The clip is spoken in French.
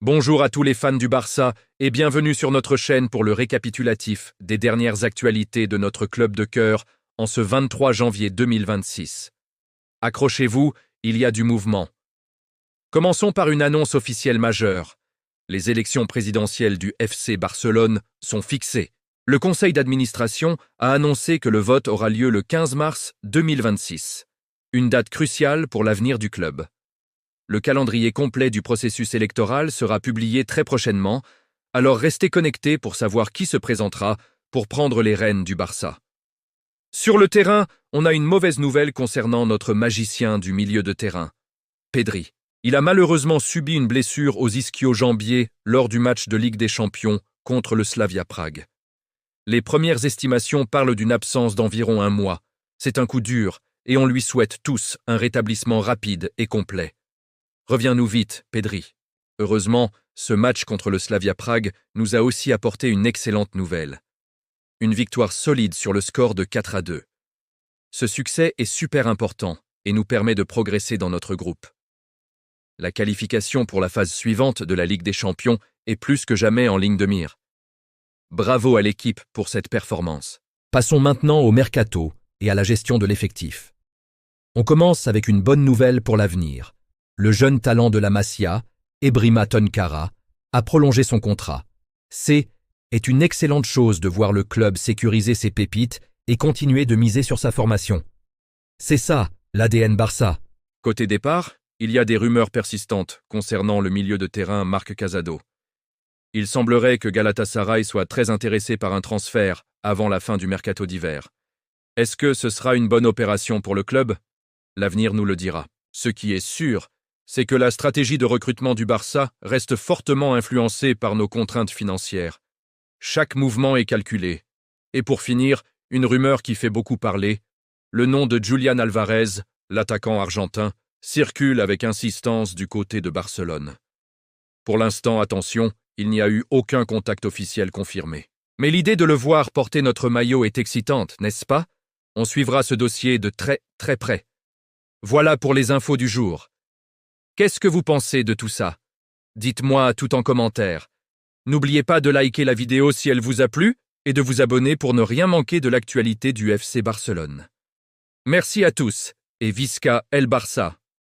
Bonjour à tous les fans du Barça et bienvenue sur notre chaîne pour le récapitulatif des dernières actualités de notre club de cœur en ce 23 janvier 2026. Accrochez-vous, il y a du mouvement. Commençons par une annonce officielle majeure. Les élections présidentielles du FC Barcelone sont fixées. Le conseil d'administration a annoncé que le vote aura lieu le 15 mars 2026. Une date cruciale pour l'avenir du club. Le calendrier complet du processus électoral sera publié très prochainement, alors restez connectés pour savoir qui se présentera pour prendre les rênes du Barça. Sur le terrain, on a une mauvaise nouvelle concernant notre magicien du milieu de terrain, Pedri. Il a malheureusement subi une blessure aux ischio-jambiers lors du match de Ligue des Champions contre le Slavia Prague. Les premières estimations parlent d'une absence d'environ 1 mois. C'est un coup dur et on lui souhaite tous un rétablissement rapide et complet. Reviens-nous vite, Pedri. Heureusement, ce match contre le Slavia Prague nous a aussi apporté une excellente nouvelle. Une victoire solide sur le score de 4-2. Ce succès est super important et nous permet de progresser dans notre groupe. La qualification pour la phase suivante de la Ligue des Champions est plus que jamais en ligne de mire. Bravo à l'équipe pour cette performance. Passons maintenant au mercato et à la gestion de l'effectif. On commence avec une bonne nouvelle pour l'avenir. Le jeune talent de la Masia, Ebrima Tonkara, a prolongé son contrat. C'est une excellente chose de voir le club sécuriser ses pépites et continuer de miser sur sa formation. C'est ça, l'ADN Barça. Côté départ, il y a des rumeurs persistantes concernant le milieu de terrain Marc Casado. Il semblerait que Galatasaray soit très intéressé par un transfert avant la fin du mercato d'hiver. Est-ce que ce sera une bonne opération pour le club? L'avenir nous le dira. Ce qui est sûr, c'est que la stratégie de recrutement du Barça reste fortement influencée par nos contraintes financières. Chaque mouvement est calculé. Et pour finir, une rumeur qui fait beaucoup parler, le nom de Julián Álvarez, l'attaquant argentin, circule avec insistance du côté de Barcelone. Pour l'instant, attention, il n'y a eu aucun contact officiel confirmé. Mais l'idée de le voir porter notre maillot est excitante, n'est-ce pas? On suivra ce dossier de très, très près. Voilà pour les infos du jour. Qu'est-ce que vous pensez de tout ça? Dites-moi tout en commentaire. N'oubliez pas de liker la vidéo si elle vous a plu et de vous abonner pour ne rien manquer de l'actualité du FC Barcelone. Merci à tous et Visca el Barça.